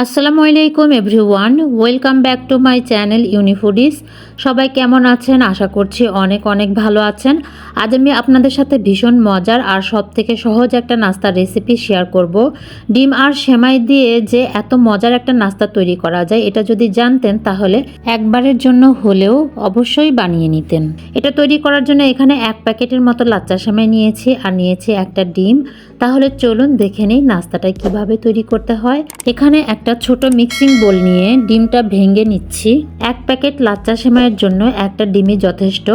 আসসালামু আলাইকুম everyone, welcome back to my channel Unifoodies. সবাই কেমন আছেন? আশা করছি অনেক অনেক ভালো আছেন। আজ আমি আপনাদের সাথে ভীষণ মজার আর সব থেকে সহজ একটা নাস্তার রেসিপি শেয়ার করব। ডিম আর সেমাই দিয়ে যে এত মজার একটা নাস্তা তৈরি করা যায়, এটা যদি জানতেন তাহলে একবারের জন্য হলেও অবশ্যই বানিয়ে নিতেন। এটা তৈরি করার জন্য এখানে 1 প্যাকেটের মতো লাচ্চা সেমাই নিয়েছি আর নিয়েছি একটা ডিম। তাহলে চলুন দেখে নিই নাস্তাটা কিভাবে তৈরি করতে হয়। এখানে একটা ছোট মিক্সিং বোল নিয়ে ডিমটা ভেঙে নিচ্ছি। 1 প্যাকেট লাচ্চা সেমাইয়ের জন্য একটা ডিমই যথেষ্ট।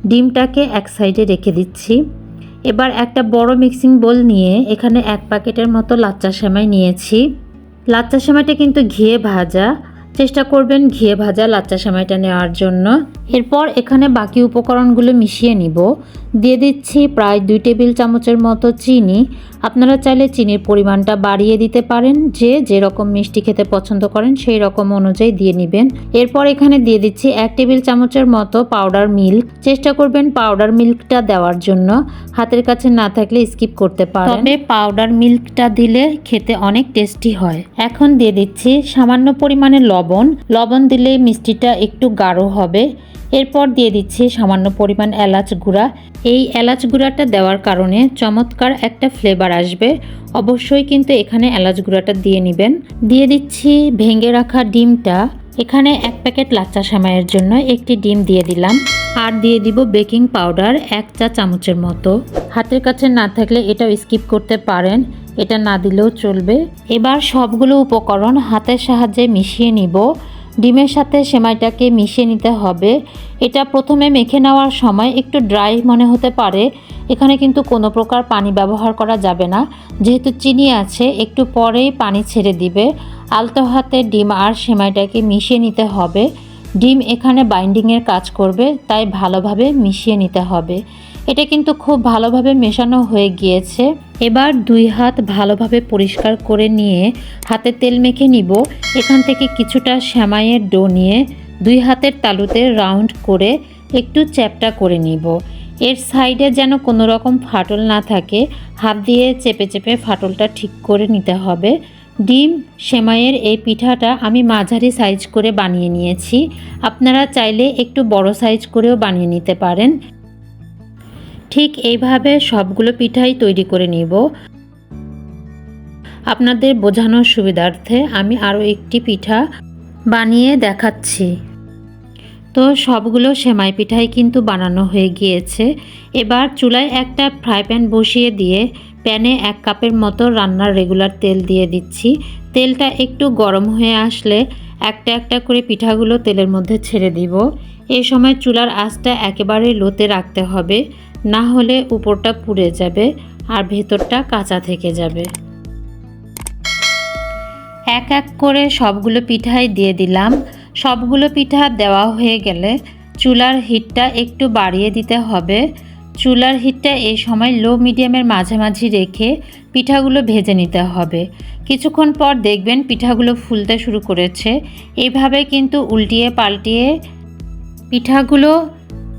ডিমটাকে এক সাইডে রেখে দিচ্ছি। এবার একটা বড় মিক্সিং বোল নিয়ে এখানে 1 প্যাকেটের মতো লাচ্চা সেমাই নিয়েছি। লাচ্চা সেমাইটা কিন্তু ঘিয়ে ভাজা, চেষ্টা করবেন ঘিয়ে ভাজা লাচ্চা সেমাইটা নেওয়ার জন্য। এরপর এখানে বাকি উপকরণগুলো মিশিয়ে নিব। দিয়ে দিচ্ছি প্রায় 2 টেবিল চামচের মতো চিনি। আপনারা চাইলে চিনির পরিমাণটা বাড়িয়ে দিতে পারেন, যে যেরকম মিষ্টি খেতে পছন্দ করেন সেই রকম অনুযায়ী দিয়ে নেবেন। এরপর এখানে দিয়ে দিচ্ছি 1 টেবিল চামচের মতো পাউডার মিল্ক। চেষ্টা করবেন পাউডার মিল্কটা দেওয়ার জন্য, হাতের কাছে না থাকলে স্কিপ করতে পারেন, তবে পাউডার মিল্কটা দিলে খেতে অনেক টেস্টি হয়। এখন দিয়ে দিচ্ছি সামান্য পরিমাণে লবণ দিলে মিষ্টিটা একটু গাঢ় হবে। এরপর দিয়ে দিচ্ছি সামান্য পরিমাণ এলাচ গুঁড়া। এই এলাচ গুঁড়াটা দেওয়ার কারণে চমৎকার একটা ফ্লেভার আসবে। অবশ্যই কিন্তু এখানে এলাচ গুঁড়াটা দিয়ে নেবেন। দিয়ে দিচ্ছি ভেঙে রাখা ডিমটা। এখানে 1 প্যাকেট লাচ্চা সেমাইয়ের জন্য একটি ডিম দিয়ে দিলাম। আর দিয়ে দিব বেকিং পাউডার 1 চা চামচের মতো। হাতের কাছে না থাকলে এটাও স্কিপ করতে পারেন, এটা না দিলেও চলবে। এবার সবগুলো উপকরণ হাতের সাহায্যে মিশিয়ে নিব। ডিমের সাথে সেমাইটাকে মিশিয়ে নিতে হবে। এটা প্রথমে মেখে নেওয়ার সময় একটু ড্রাই মনে হতে পারে। এখানে কিন্তু কোনো প্রকার পানি ব্যবহার করা যাবে না, যেহেতু চিনি আছে। একটু পরেই পানি ছেড়ে দিবে। আলতো হাতে ডিম আর সেমাইটাকে মিশিয়ে নিতে হবে। ডিম এখানে বাইন্ডিংয়ের কাজ করবে, তাই ভালোভাবে মিশিয়ে নিতে হবে। এটা কিন্তু খুব ভালোভাবে মেশানো হয়ে গিয়েছে। এবার 2 হাত ভালোভাবে পরিষ্কার করে নিয়ে হাতে তেল মেখে নিব। এখান থেকে কিছুটা সেমাইয়ের ডো নিয়ে 2 হাতের তালুতে রাউন্ড করে একটু চ্যাপ্টা করে নিব। এর সাইডে যেন কোনো রকম ফাটল না থাকে, হাত দিয়ে চেপে চেপে ফাটলটা ঠিক করে নিতে হবে। ডিম সেমাইয়ের এই পিঠাটা আমি মাঝারি সাইজ করে বানিয়ে নিয়েছি। আপনারা চাইলে একটু বড় সাইজ করেও বানিয়ে নিতে পারেন। ঠিক এইভাবে সবগুলো পিঠাই তৈরি করে নিব। আপনাদের বোঝানোর সুবিধার্থে আমি আরও একটি পিঠা বানিয়ে দেখাচ্ছি। তো সবগুলো সেমাই পিঠাই কিন্তু বানানো হয়ে গিয়েছে। এবার চুলায় একটা ফ্রাই প্যান বসিয়ে দিয়ে প্যানে 1 কাপের মতো রান্নার রেগুলার তেল দিয়ে দিচ্ছি। তেলটা একটু গরম হয়ে আসলে একটা একটা করে পিঠাগুলো তেলের মধ্যে ছেড়ে দিব। এই সময় চুলার আঁচটা একেবারে লোতে রাখতে হবে, না হলে উপরটা পুড়ে যাবে আর ভেতরটা কাঁচা থেকে যাবে। এক এক করে সবগুলো পিঠাই দিয়ে দিলাম। সবগুলো পিঠা দেওয়া হয়ে গেলে চুলার হিটটা একটু বাড়িয়ে দিতে হবে। চুলার হিটটা এই সময় লো মিডিয়ামের মাঝামাঝি রেখে পিঠাগুলো ভেজে নিতে হবে। কিছুক্ষণ পর দেখবেন পিঠাগুলো ফুলতে শুরু করেছে। এইভাবে কিন্তু উল্টিয়ে পাল্টিয়ে পিঠাগুলো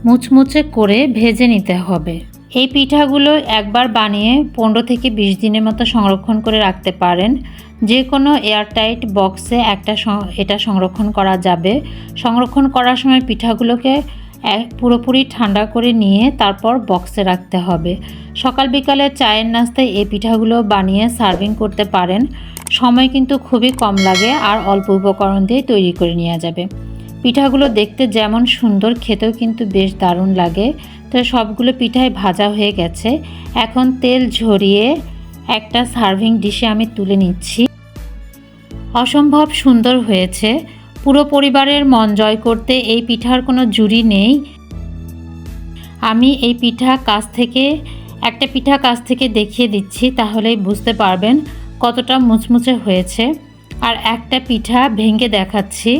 মুচমুচে করে ভেজে নিতে হবে। এই পিঠাগুলো একবার বানিয়ে 15 থেকে 20 দিনের মতো সংরক্ষণ করে রাখতে পারেন। যে কোনো এয়ারটাইট বক্সে এটা সংরক্ষণ করা যাবে। সংরক্ষণ করার সময় পিঠাগুলোকে পুরোপুরি ঠান্ডা করে নিয়ে তারপর বক্সে রাখতে হবে। সকাল বিকালে চায়ের নাস্তায় এই পিঠাগুলো বানিয়ে সার্ভিং করতে পারেন। সময় কিন্তু খুবই কম লাগে আর অল্প উপকরণ দিয়ে তৈরি করে নেওয়া যাবে। পিঠাগুলো দেখতে যেমন সুন্দর, খেতেও কিন্তু বেশ দারুণ লাগে। তো সবগুলো পিঠাই ভাজা হয়ে গেছে। এখন তেল ঝরিয়ে একটা সার্ভিং ডিশে আমি তুলে নিচ্ছি। অসম্ভব সুন্দর হয়েছে। পুরো পরিবারের মন জয় করতে এই পিঠার কোনো জুড়ি নেই। আমি এই একটা পিঠা কাছ থেকে দেখিয়ে দিচ্ছি, তাহলেই বুঝতে পারবেন কতটা মুচমুচে হয়েছে। আর একটা পিঠা ভেঙে দেখাচ্ছি,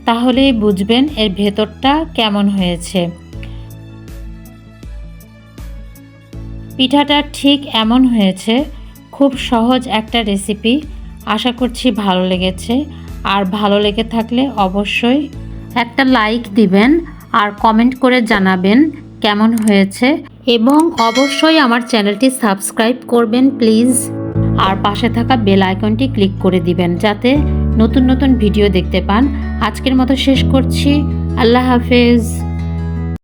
তাহলেই বুঝবেন এর ভেতরটা কেমন হয়েছে। পিঠাটা ঠিক এমন হয়েছে। খুব সহজ একটা রেসিপি। আশা করছি ভালো লেগেছে। আর ভালো লেগে থাকলে অবশ্যই একটা লাইক দিবেন আর কমেন্ট করে জানাবেন কেমন হয়েছে, এবং অবশ্যই আমার চ্যানেলটি সাবস্ক্রাইব করবেন প্লিজ। আর পাশে থাকা বেল আইকনটি ক্লিক করে দিবেন, যাতে নতুন নতুন ভিডিও দেখতে পান। আজকের মতো শেষ করছি। আল্লাহ হাফেজ।